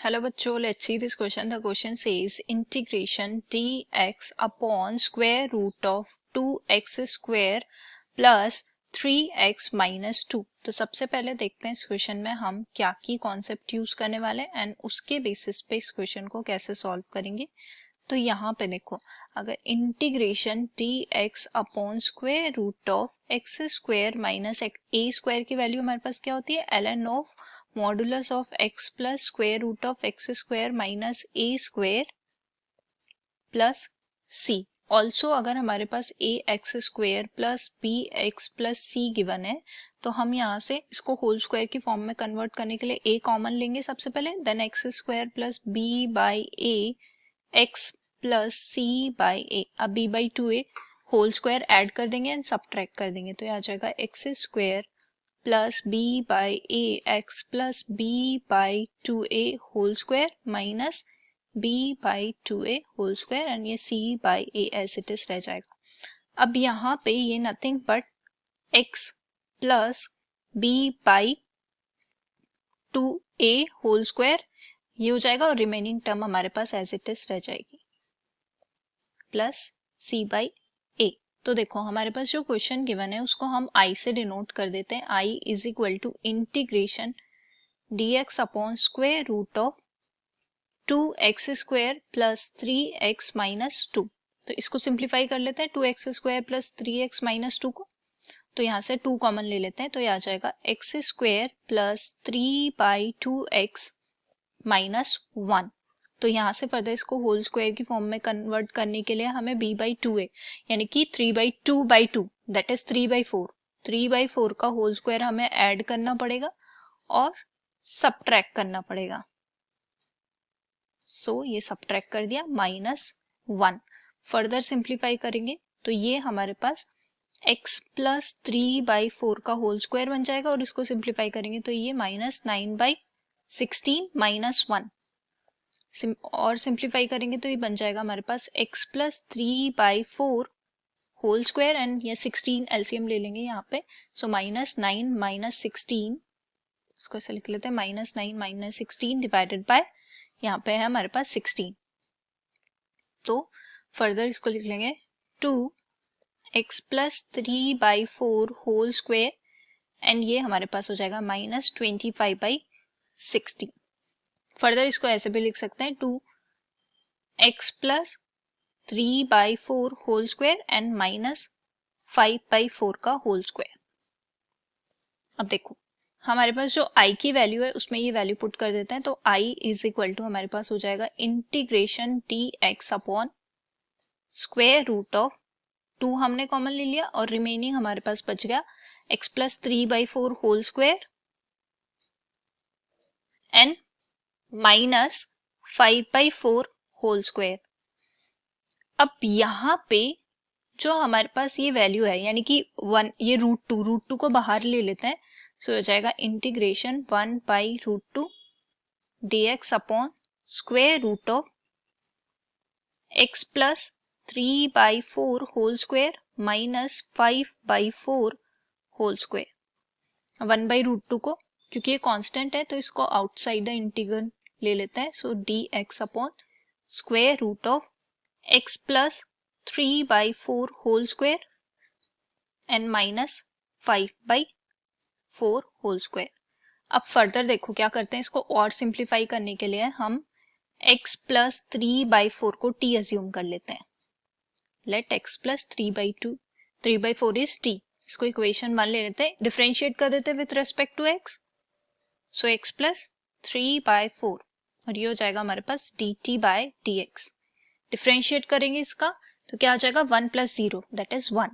Hello बच्चों, let's see this question. The question says integration dx upon square root of 2x square plus 3x minus 2. तो सबसे पहले देखते हैं इस क्वेश्चन में हम क्या की कॉन्सेप्ट यूज करने वाले हैं एंड उसके बेसिस पे इस क्वेश्चन को कैसे सॉल्व करेंगे. तो यहाँ पे देखो, अगर integration dx upon square root of x square minus a square की वैल्यू हमारे पास क्या होती है, ln of modulus of x plus square root of x square minus a square plus c. Also अगर हमारे पास a x square plus b x plus c given है तो हम यहाँ से इसको होल स्क्वायर की फॉर्म में कन्वर्ट करने के लिए ए कॉमन लेंगे सबसे पहले, then x square plus b by a x plus c by a. अब b by two a whole square add कर देंगे एंड सबट्रैक्ट कर देंगे तो ये आ जाएगा x square plus b by a x plus b by two a whole square minus b by two a whole square and ये c by a as it is रह जाएगा. अब यहाँ पे ये nothing but x plus b by two a whole square ये हो जाएगा और रिमेनिंग टर्म हमारे पास एज इट इज रह जाएगी प्लस सी बाई ए. तो देखो हमारे पास जो क्वेश्चन गिवन है उसको हम आई से डिनोट कर देते हैं. I is equal to integration d x upon square root of 2x square plus 3x minus 2. तो इसको सिंप्लीफाई कर लेते हैं 2x square plus 3x minus 2 को. तो यहाँ से 2 कॉमन ले लेते हैं तो ये आ जाएगा x square plus 3 by 2x minus 1. तो यहाँ से फर्दर इसको होल स्क्वायर की फॉर्म में कन्वर्ट करने के लिए हमें b बाई टू ए यानी कि 3 by two by two that is 3 by 4. 3 by 4 का होल स्क्वायर हमें ऐड करना पड़ेगा और सबट्रैक्ट करना पड़ेगा. सो ये सबट्रैक्ट कर दिया माइनस 1. फर्दर सिंप्लीफाई करेंगे तो ये हमारे पास x प्लस 3 बाई 4 का होल स्क्वायर बन जाएगा और इसको सिंप्लीफाई करेंगे तो ये माइनस 9 बाई 16 माइनस 1 और सिंप्लीफाई करेंगे तो ये बन जाएगा हमारे पास x plus 3 by 4 whole square and ये 16 एलसीएम ले लेंगे यहाँ पे. सो माइनस 9 माइनस 16 इसको ऐसे लिख लेते हैं माइनस 9 माइनस 16 डिवाइडेड बाय यहाँ पे है हमारे पास 16. तो फर्दर इसको लिख लेंगे 2x plus 3 by 4 whole square and ये हमारे पास हो जाएगा माइनस 25 बाई 16. फर्दर इसको ऐसे भी लिख सकते हैं 2x plus 3 by 4 whole square and minus 5 by 4 का होल स्क्वायर. अब देखो हमारे पास जो i की वैल्यू है उसमें ये वैल्यू पुट कर देते हैं तो i इज इक्वल टू हमारे पास हो जाएगा integration dx upon square root of 2 हमने कॉमन ले लिया और रिमेनिंग हमारे पास बच गया x plus 3 by 4 whole square and minus 5 by 4 whole square. अब यहाँ पे जो हमारे पास ये वैल्यू है यानी कि 1 ये रूट टू को बाहर ले लेते हैं सो हो जाएगा integration 1 by root two D x upon square root of x plus 3 by 4 whole square minus 5 by 4 whole square. 1 by root two को क्योंकि ये कांस्टेंट है तो इसको आउटसाइड द इंटीग्रल ले लेते हैं so d x upon square root of x plus 3 by 4 whole square and minus 5 by 4 whole square. अब फर्दर देखो क्या करते हैं, इसको और सिंप्लीफाई करने के लिए हम x प्लस 3 बाई 4 को t अज्यूम कर लेते हैं. Let x plus 3 by 3 by 4 is t. इसको इक्वेशन 1 ले लेते हैं, डिफरेंशिएट कर देते हैं with respect to x. So x plus 3 by 4 और ये हो जाएगा हमारे पास dt बाय dx. डिफरेंशिएट करेंगे इसका तो क्या आ जाएगा 1 प्लस 0 दैट इज 1.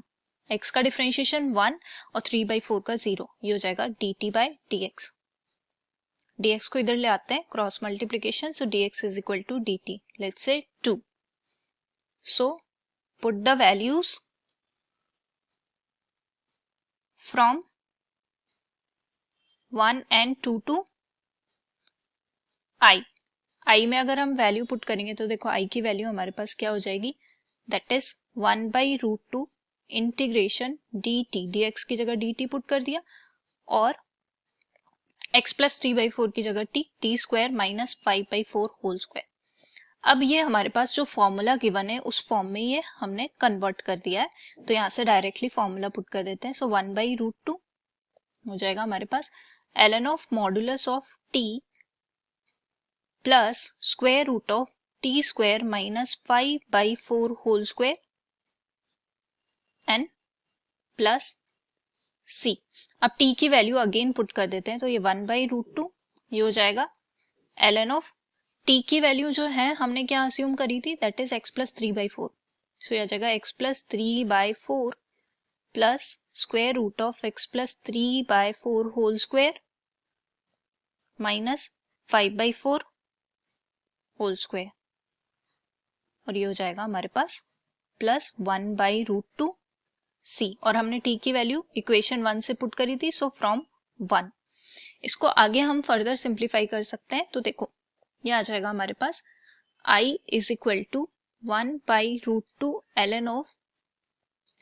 x का डिफरेंशिएशन 1 और 3 बाई 4 का 0 ये हो जाएगा dt बाय dx. dx को इधर ले आते हैं cross multiplication so dx is equal to dt. Let's say 2. So put the values from 1 and 2 to i में अगर हम वैल्यू पुट करेंगे तो देखो i की वैल्यू हमारे पास क्या हो जाएगी that is 1 by root two integration dt. dx की जगह dt पुट कर दिया और x प्लस 3/4 की जगह T square minus 5/4 whole square. अब ये हमारे पास जो फॉर्मूला गिवन है उस फॉर्म में ये हमने कन्वर्ट कर दिया है, तो यहाँ से डायरेक्टली फॉर्मूला पुट कर देते हैं। सो 1/√2 हो जाएगा हमारे पास ln of modulus of t plus square root of T square minus 5/4 whole square and plus c। अब t की वैल्यू अगेन पुट कर देते हैं, तो ये 1/√2 ये हो जाएगा ln ऑफ t की वैल्यू जो है हमने क्या अस्यूम करी थी, that is x plus 3/4। So यह जाएगा x plus 3/4 plus square root of x plus 3/4 whole square minus 5/4 whole square, और ये हो जाएगा हमारे पास प्लस 1/√2 c। और हमने t की वैल्यू इक्वेशन 1 से पुट करी थी, सो फ्रॉम 1। इसको आगे हम फर्दर सिंप्लीफाई कर सकते हैं, तो देखो ये आ जाएगा हमारे पास i is equal to 1/√2 ln of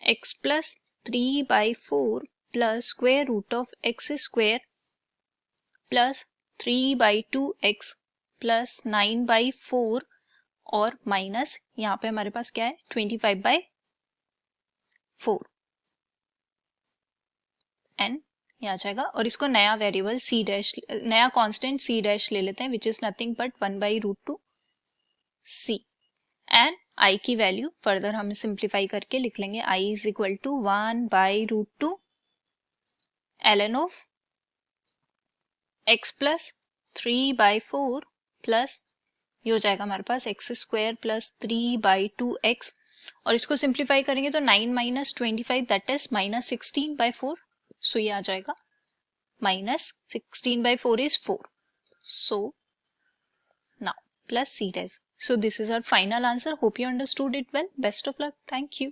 x plus 3/4 plus square root of x square plus 3/2x plus 9/4 और माइनस यहाँ पे हमारे पास क्या है 25/4 एन ये आ जाएगा। और इसको नया वेरिएबल c डैश, नया कांस्टेंट c डैश ले लेते हैं, which is nothing but 1/√2 c। And i की वैल्यू फर्दर हम सिंप्लीफाई करके लिख लेंगे, i is equal to 1/√2 ln of x plus 3/4 plus ये हो जाएगा हमारे पास x स्क्वायर प्लस 3/2x, और इसको सिंप्लीफाई करेंगे तो 9 माइनस 25 दैट इज माइनस 16/4। सो ये आ जाएगा minus 16/4 is 4, so now plus c dash. So this is our final answer. Hope you understood it well. Best of luck. Thank you.